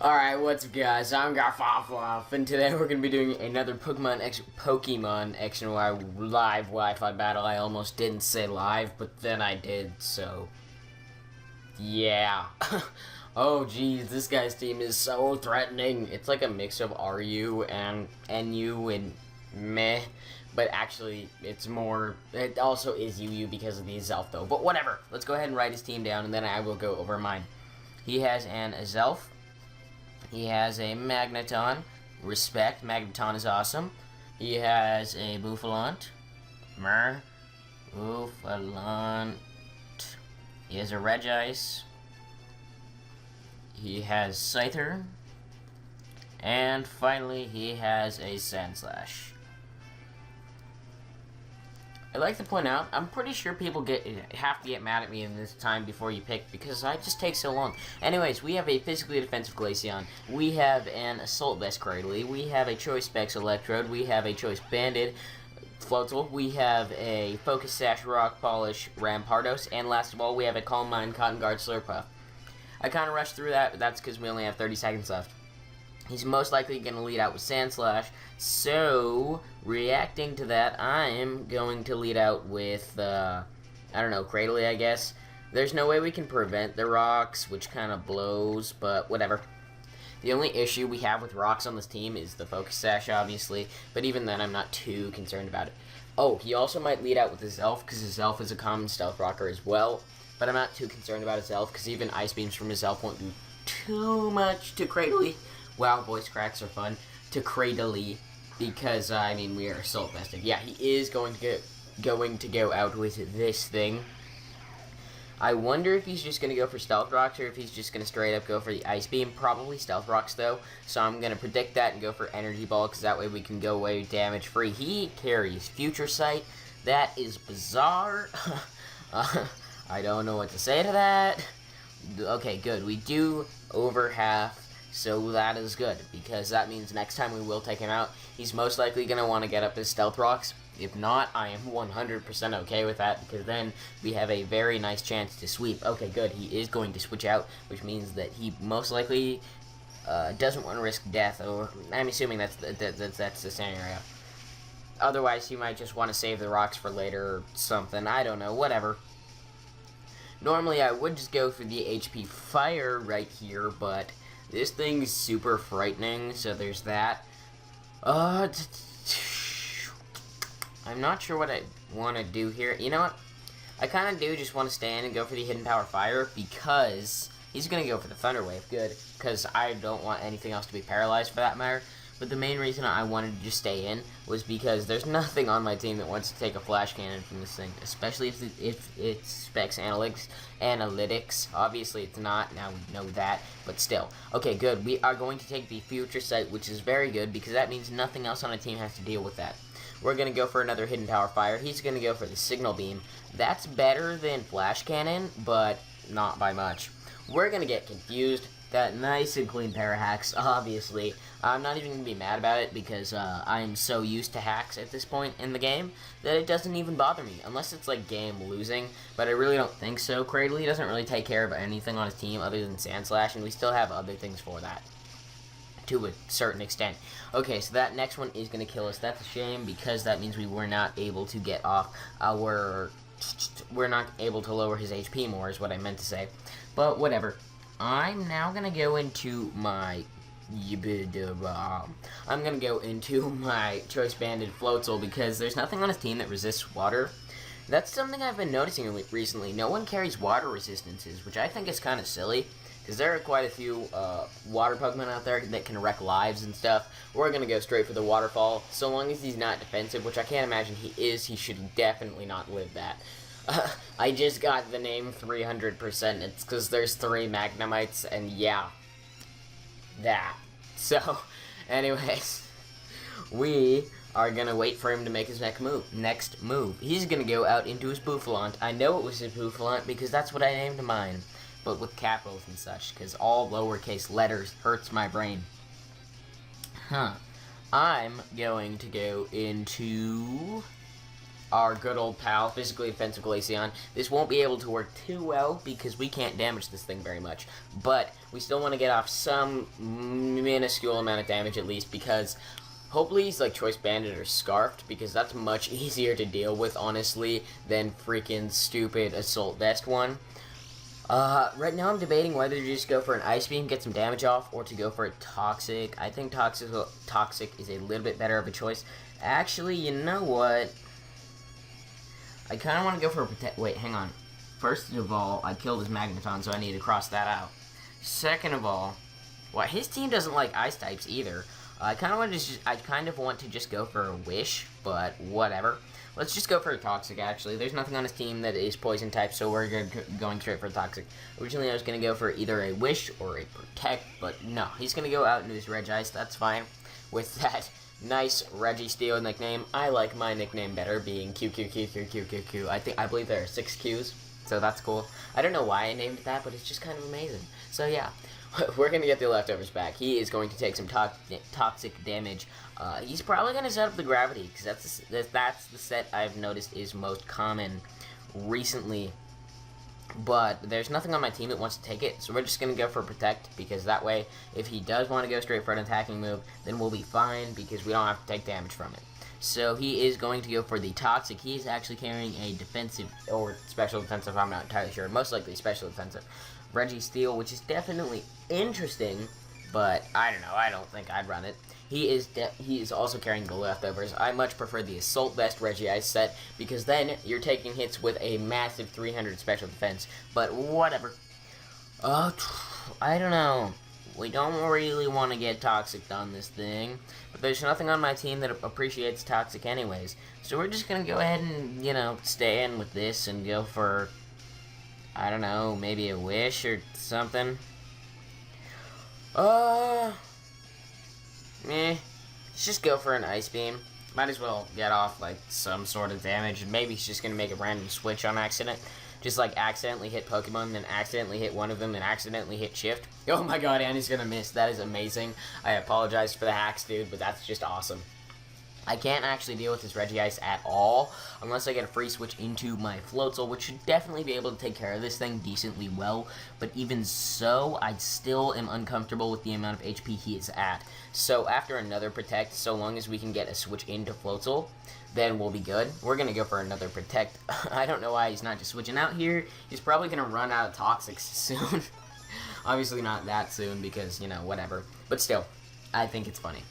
Alright, what's up guys, I'm Garfafloff, and today we're going to be doing another Pokemon X and Y live Wi-Fi battle. I almost didn't say live, but then I did, so... yeah. Oh geez, this guy's team is so threatening. It's like a mix of RU and NU and meh, but actually, it also is UU because of the Azelf though. But whatever, let's go ahead and write his team down, and then I will go over mine. He has an Azelf. He has a Magneton. Respect, Magneton is awesome. He has a Bouffalant. Bouffalant. He has a Regice. He has Scyther. And finally, he has a Sandslash. I'd like to point out, I'm pretty sure people have to get mad at me in this time before you pick, because I just take so long. Anyways, we have a physically defensive Glaceon, we have an Assault Vest Cradily, we have a Choice Specs Electrode, we have a Choice Banded Floatzel, we have a Focus Sash Rock Polish Rampardos, and last of all, we have a Calm Mind Cotton Guard Slurpuff. I kind of rushed through that, but that's because we only have 30 seconds left. He's most likely going to lead out with Sandslash, so reacting to that, I'm going to lead out with, I don't know, Cradily, I guess. There's no way we can prevent the rocks, which kind of blows, but whatever. The only issue we have with rocks on this team is the Focus Sash, obviously, but even then, I'm not too concerned about it. Oh, he also might lead out with his Elf, because his Elf is a common Stealth Rocker as well, but I'm not too concerned about his Elf, because even Ice Beams from his Elf won't do too much to Cradily. Wow, voice cracks are fun. To Cradily, because, I mean, we are Assault Vested. Yeah, he is going to go out with this thing. I wonder if he's just going to go for Stealth Rocks, or if he's just going to straight up go for the Ice Beam. Probably Stealth Rocks, though. So I'm going to predict that and go for Energy Ball, because that way we can go away damage-free. He carries Future Sight. That is bizarre. I don't know what to say to that. Okay, good. We do over half. So that is good, because that means next time we will take him out, he's most likely going to want to get up his Stealth Rocks. If not, I am 100% okay with that, because then we have a very nice chance to sweep. Okay, good, he is going to switch out, which means that he most likely doesn't want to risk death, or I'm assuming that's the scenario. Otherwise, he might just want to save the rocks for later or something. I don't know, whatever. Normally, I would just go for the HP Fire right here, but this thing is super frightening, so there's that. I'm not sure what I want to do here. You know what? I kind of do just want to stand and go for the Hidden Power Fire, because he's going to go for the Thunder Wave. Good, because I don't want anything else to be paralyzed for that matter. But the main reason I wanted to just stay in was because there's nothing on my team that wants to take a Flash Cannon from this thing, especially if it specs analytics. Obviously it's not, now we know that, but still. Okay, good. We are going to take the Future Sight, which is very good, because that means nothing else on a team has to deal with that. We're going to go for another Hidden Power Fire. He's going to go for the Signal Beam. That's better than Flash Cannon, but not by much. We're going to get confused. That nice and clean pair of hacks, obviously. I'm not even going to be mad about it, because I'm so used to hacks at this point in the game that it doesn't even bother me, unless it's like game losing, but I really don't think so. Cradily doesn't really take care of anything on his team other than Sandslash, and we still have other things for that, to a certain extent. Okay, so that next one is going to kill us. That's a shame, because that means we were not able to get off our... we're not able to lower his HP more, is what I meant to say. But whatever. I'm now going to go into my... I'm going to go into my Choice Banded Floatzel, because there's nothing on his team that resists water. That's something I've been noticing recently. No one carries water resistances, which I think is kind of silly, because there are quite a few water Pokemon out there that can wreck lives and stuff. We're going to go straight for the Waterfall. So long as he's not defensive, which I can't imagine he is, he should definitely not live that. I just got the name 300%. It's because there's 3 Magnemites, and yeah, that. So, anyways, we are going to wait for him to make his next move. He's going to go out into his Bouffalant. I know it was his Bouffalant, because that's what I named mine, but with capitals and such, because all lowercase letters hurts my brain. I'm going to go into our good old pal, physically offensive Glaceon. This won't be able to work too well because we can't damage this thing very much. But we still want to get off some minuscule amount of damage at least, because hopefully he's like Choice Banded or Scarfed, because that's much easier to deal with, honestly, than freaking stupid Assault Vest one. Right now I'm debating whether to just go for an Ice Beam, get some damage off, or to go for a Toxic. I think Toxic is a little bit better of a choice. Actually, you know what? I kind of want to go for a Protect. Wait, hang on. First of all, I killed his Magneton, so I need to cross that out. Second of all, well, his team doesn't like Ice types either. I kind of want to just go for a Wish, but whatever. Let's just go for a Toxic, actually. There's nothing on his team that is Poison type, so we're going straight for a Toxic. Originally, I was going to go for either a Wish or a Protect, but no. He's going to go out into his Regice. That's fine. With that nice Registeel nickname, I like my nickname better, being QQQQQQQ. I believe there are 6 Qs, so that's cool. I don't know why I named it that, but it's just kind of amazing. So yeah, we're going to get the leftovers back. He is going to take some toxic damage. He's probably going to set up the Gravity, because that's the set I've noticed is most common recently. But there's nothing on my team that wants to take it, so we're just going to go for Protect, because that way, if he does want to go straight for an attacking move, then we'll be fine, because we don't have to take damage from it. So he is going to go for the Toxic. He is actually carrying a defensive, or special defensive, I'm not entirely sure, most likely special defensive, Registeel, which is definitely interesting, but I don't know, I don't think I'd run it. He is also carrying the leftovers. I much prefer the Assault Vest Regice set, because then you're taking hits with a massive 300 special defense. But whatever. I don't know. We don't really want to get Toxic on this thing, but there's nothing on my team that appreciates Toxic anyways. So we're just gonna go ahead and, you know, stay in with this and go for, I don't know, maybe a Wish or something. Let's just go for an Ice Beam. Might as well get off, like, some sort of damage. And maybe he's just going to make a random switch on accident. Just, like, accidentally hit Pokemon, then accidentally hit one of them, then accidentally hit Shift. Oh my god, and he's going to miss. That is amazing. I apologize for the hacks, dude, but that's just awesome. I can't actually deal with this Regice at all, unless I get a free switch into my Floatzel, which should definitely be able to take care of this thing decently well, but even so, I still am uncomfortable with the amount of HP he is at. So after another Protect, so long as we can get a switch into Floatzel, then we'll be good. We're going to go for another Protect. I don't know why he's not just switching out here. He's probably going to run out of Toxics soon. Obviously not that soon, because, you know, whatever. But still, I think it's funny.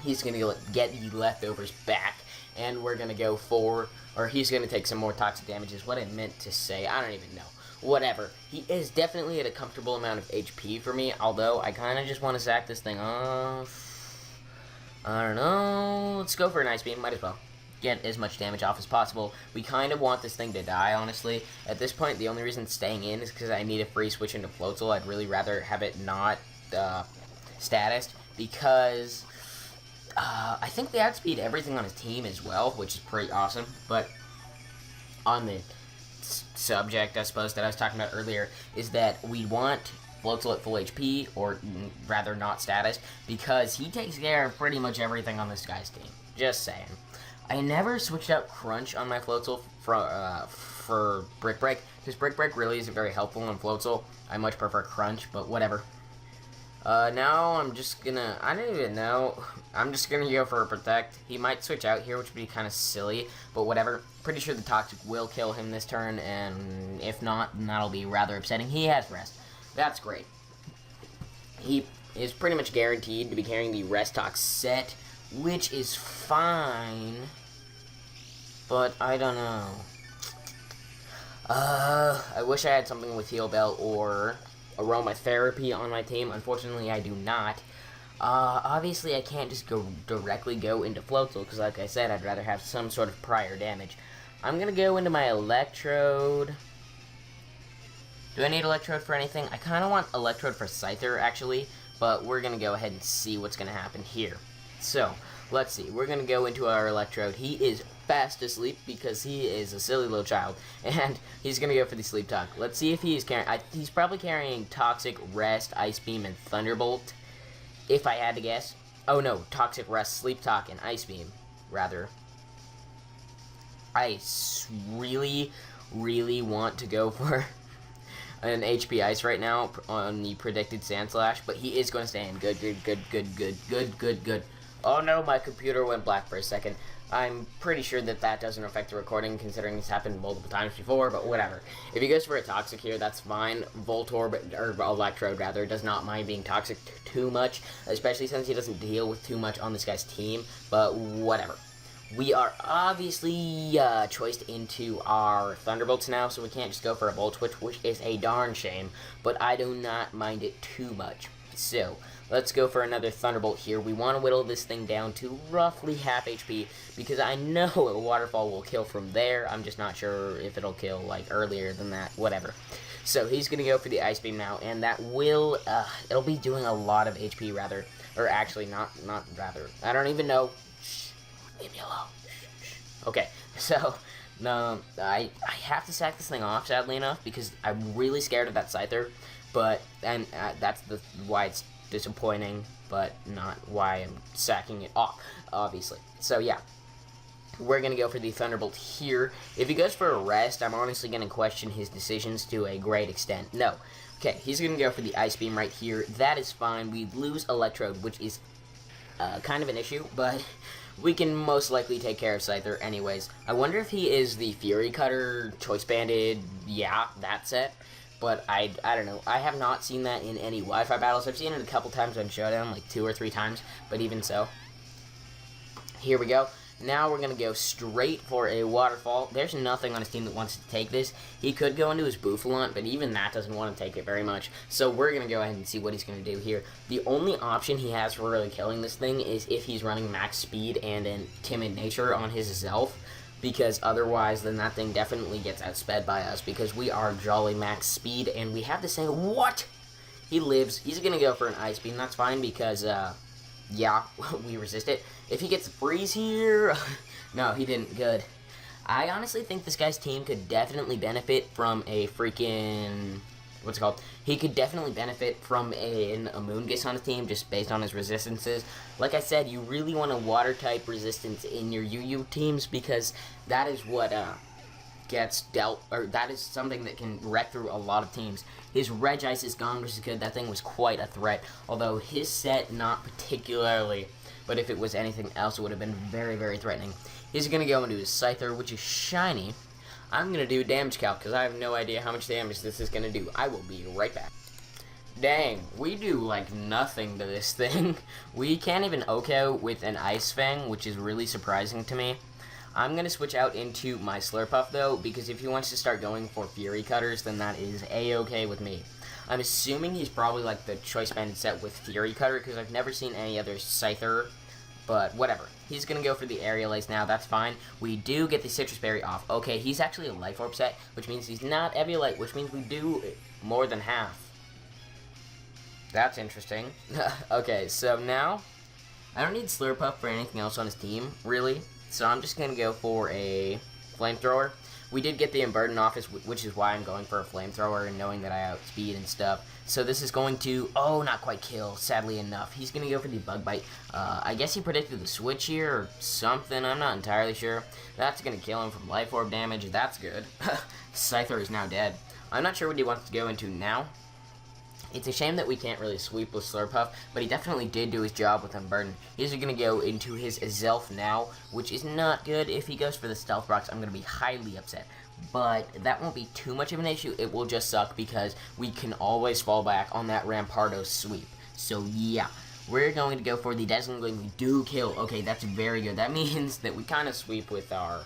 He's going to get the leftovers back, and we're going to go for, or he's going to take some more toxic damage is what I meant to say. I don't even know. Whatever. He is definitely at a comfortable amount of HP for me, although I kind of just want to sack this thing off. I don't know. Let's go for an Ice Beam. Might as well get as much damage off as possible. We kind of want this thing to die, honestly. At this point, the only reason it's staying in is because I need a free switch into Floatzel. I'd really rather have it not statused, because I think they outspeed everything on his team as well, which is pretty awesome. But on the subject, I suppose, that I was talking about earlier, is that we want Floatzel at full HP, or rather not status, because he takes care of pretty much everything on this guy's team. Just saying. I never switched out Crunch on my Floatzel for Brick Break, because Brick Break really isn't very helpful on Floatzel. I much prefer Crunch, but whatever. Now I'm just gonna, I don't even know, I'm just gonna go for a Protect. He might switch out here, which would be kind of silly, but whatever. Pretty sure the Toxic will kill him this turn, and if not, then that'll be rather upsetting. He has Rest. That's great. He is pretty much guaranteed to be carrying the Restox set, which is fine, but I don't know. I wish I had something with Heal Bell or Aromatherapy on my team. Unfortunately, I do not. Obviously, I can't just directly go into Floatzel, because like I said, I'd rather have some sort of prior damage. I'm going to go into my Electrode. Do I need Electrode for anything? I kind of want Electrode for Scyther, actually, but we're going to go ahead and see what's going to happen here. So, let's see. We're going to go into our Electrode. He is fast asleep because he is a silly little child, and he's going to go for the Sleep Talk. Let's see if he's carrying... he's probably carrying Toxic, Rest, Ice Beam, and Thunderbolt, if I had to guess. Oh no, Toxic, Rest, Sleep Talk, and Ice Beam, rather. really, really want to go for an HP Ice right now on the predicted Sand Slash, but he is going to stay in. Good. Oh no, my computer went black for a second. I'm pretty sure that doesn't affect the recording, considering it's happened multiple times before, but whatever. If he goes for a Toxic here, that's fine. Voltorb, or Electrode rather, does not mind being Toxic too much, especially since he doesn't deal with too much on this guy's team, but whatever. We are obviously choiced into our Thunderbolts now, so we can't just go for a Volt Switch, which is a darn shame, but I do not mind it too much. So, let's go for another Thunderbolt here. We want to whittle this thing down to roughly half HP, because I know a Waterfall will kill from there. I'm just not sure if it'll kill, like, earlier than that. Whatever. So, he's going to go for the Ice Beam now, and that will, it'll be doing a lot of HP, rather. Or actually, not rather. I don't even know. Leave me alone. Okay, so, I have to sack this thing off, sadly enough, because I'm really scared of that Scyther, but, and that's why it's disappointing, but not why I'm sacking it off, obviously. So, yeah, we're going to go for the Thunderbolt here. If he goes for a rest, I'm honestly going to question his decisions to a great extent. No. Okay, he's going to go for the Ice Beam right here. That is fine. We lose Electrode, which is kind of an issue, but we can most likely take care of Scyther anyways. I wonder if he is the Fury Cutter, Choice Banded, yeah, that set. But I don't know. I have not seen that in any Wi-Fi battles. I've seen it a couple times on Showdown, like 2 or 3 times, but even so. Here we go. Now we're going to go straight for a Waterfall. There's nothing on his team that wants to take this. He could go into his Bouffalante, but even that doesn't want to take it very much. So we're going to go ahead and see what he's going to do here. The only option he has for really killing this thing is if he's running max speed and in Timid Nature on his Zelf, because otherwise then that thing definitely gets outsped by us, because we are jolly max speed, and we have to say, what? He lives. He's going to go for an Ice Beam. That's fine, because, yeah, we resist it. If he gets a freeze here... no, he didn't. Good. I honestly think this guy's team could definitely benefit from a freaking... what's it called? He could definitely benefit from a Moongus on his team, just based on his resistances. Like I said, you really want a Water-type resistance in your UU teams, because that is what gets dealt... or that is something that can wreck through a lot of teams. His Regice is gone, which is good. That thing was quite a threat. Although his set, not particularly... but if it was anything else, it would have been very, very threatening. He's going to go into his Scyther, which is shiny. I'm going to do damage calc, because I have no idea how much damage this is going to do. I will be right back. Dang, we do, like, nothing to this thing. We can't even OHKO with an Ice Fang, which is really surprising to me. I'm going to switch out into my Slurpuff, though, because if he wants to start going for Fury Cutters, then that is A-okay with me. I'm assuming he's probably, like, the Choice Banded set with Fury Cutter, because I've never seen any other Scyther. But whatever. He's going to go for the Aerial Ace now. That's fine. We do get the Citrus Berry off. Okay, he's actually a Life Orb set, which means he's not Eviolite, which means we do more than half. That's interesting. Okay, so now, I don't need Slurpuff for anything else on his team, really. So I'm just going to go for a Flamethrower. We did get the Unburden off, which is why I'm going for a Flamethrower and knowing that I outspeed and stuff. So this is going to, oh, not quite kill, sadly enough. He's going to go for the Bug Bite. I guess he predicted the switch here or something. I'm not entirely sure. That's going to kill him from Life Orb damage. That's good. Scyther is now dead. I'm not sure what he wants to go into now. It's a shame that we can't really sweep with Slurpuff, but he definitely did do his job with Unburden. He's going to go into his Zelf now, which is not good. If he goes for the Stealth Rocks, I'm going to be highly upset. But that won't be too much of an issue. It will just suck because we can always fall back on that Rampardo sweep. So yeah, we're going to go for the Dazzling Gleam. We do kill. Okay, that's very good. That means that we kind of sweep with our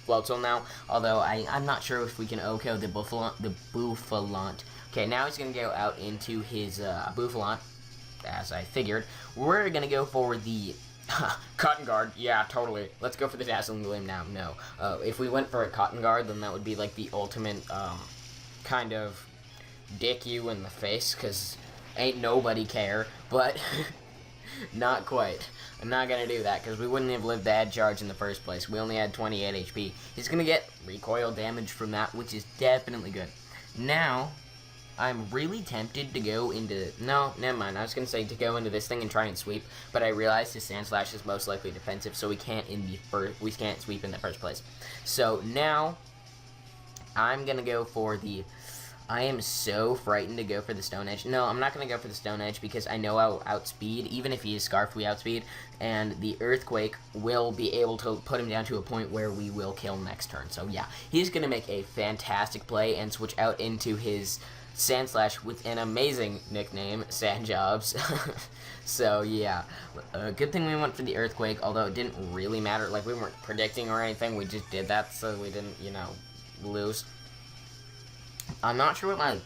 Floatzel now, although I'm not sure if we can OHKO the Bouffalante. Okay, now he's going to go out into his Bouffalante, as I figured. We're going to go for the Cotton Guard. Yeah, totally. Let's go for the Dazzling Gleam now. No. If we went for a Cotton Guard, then that would be like the ultimate kind of dick you in the face, because ain't nobody care, but not quite. I'm not going to do that, because we wouldn't have lived that charge in the first place. We only had 28 HP. He's going to get recoil damage from that, which is definitely good. Now, I'm really tempted to go into... No, never mind. I was going to say to go into this thing and try and sweep, but I realized his Sand Slash is most likely defensive, so we can't sweep in the first place. So now, I'm going to go for the... I am so frightened to go for the Stone Edge. No, I'm not going to go for the Stone Edge because I know I'll outspeed. Even if he is Scarfed, we outspeed. And the Earthquake will be able to put him down to a point where we will kill next turn. So yeah, he's going to make a fantastic play and switch out into his Sand Slash with an amazing nickname, Sand Jobs. So yeah, good thing we went for the Earthquake, although it didn't really matter. Like, we weren't predicting or anything. We just did that so we didn't, you know, lose. I'm not sure what my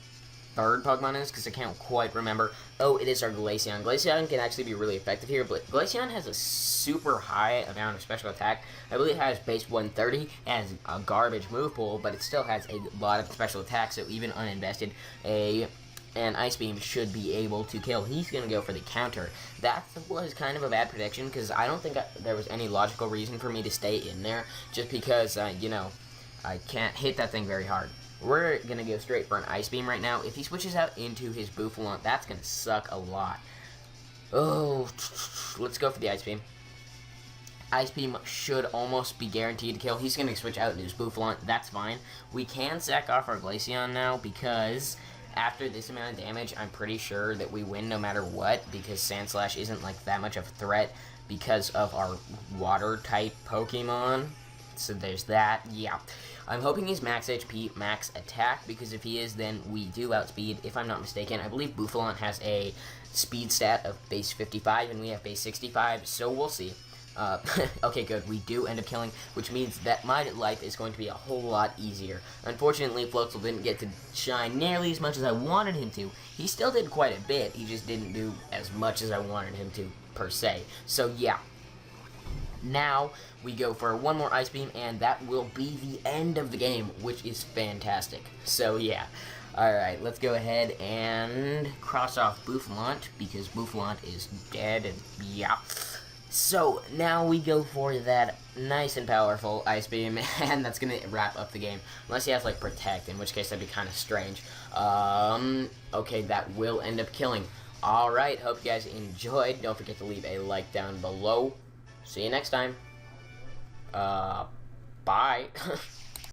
third Pokemon is, because I can't quite remember. Oh, it is our Glaceon. Glaceon can actually be really effective here, but Glaceon has a super high amount of special attack. I believe it has base 130, it has a garbage move pool, but it still has a lot of special attack, so even uninvested, an Ice Beam should be able to kill. He's going to go for the counter. That was kind of a bad prediction, because I don't think there was any logical reason for me to stay in there, just because, you know, I can't hit that thing very hard. We're going to go straight for an Ice Beam right now. If he switches out into his Bouffalant, that's going to suck a lot. Oh, let's go for the Ice Beam. Ice Beam should almost be guaranteed to kill. He's going to switch out into his Bouffalant. That's fine. We can sack off our Glaceon now because after this amount of damage, I'm pretty sure that we win no matter what, because Sand Slash isn't like that much of a threat because of our Water-type Pokemon. So there's that. Yeah. I'm hoping he's max HP, max attack, because if he is, then we do outspeed. If I'm not mistaken, I believe Bouffalant has a speed stat of base 55, and we have base 65, so we'll see. Okay, good. We do end up killing, which means that my life is going to be a whole lot easier. Unfortunately, Floatzel didn't get to shine nearly as much as I wanted him to. He still did quite a bit. He just didn't do as much as I wanted him to, per se. So, yeah. Now, we go for one more Ice Beam, and that will be the end of the game, which is fantastic. So, yeah. Alright, let's go ahead and cross off Bouffalant, because Bouffalant is dead, and yeah. So, now we go for that nice and powerful Ice Beam, and that's going to wrap up the game. Unless he has, like, Protect, in which case that'd be kind of strange. Okay, that will end up killing. Alright, hope you guys enjoyed. Don't forget to leave a like down below. See you next time. Bye.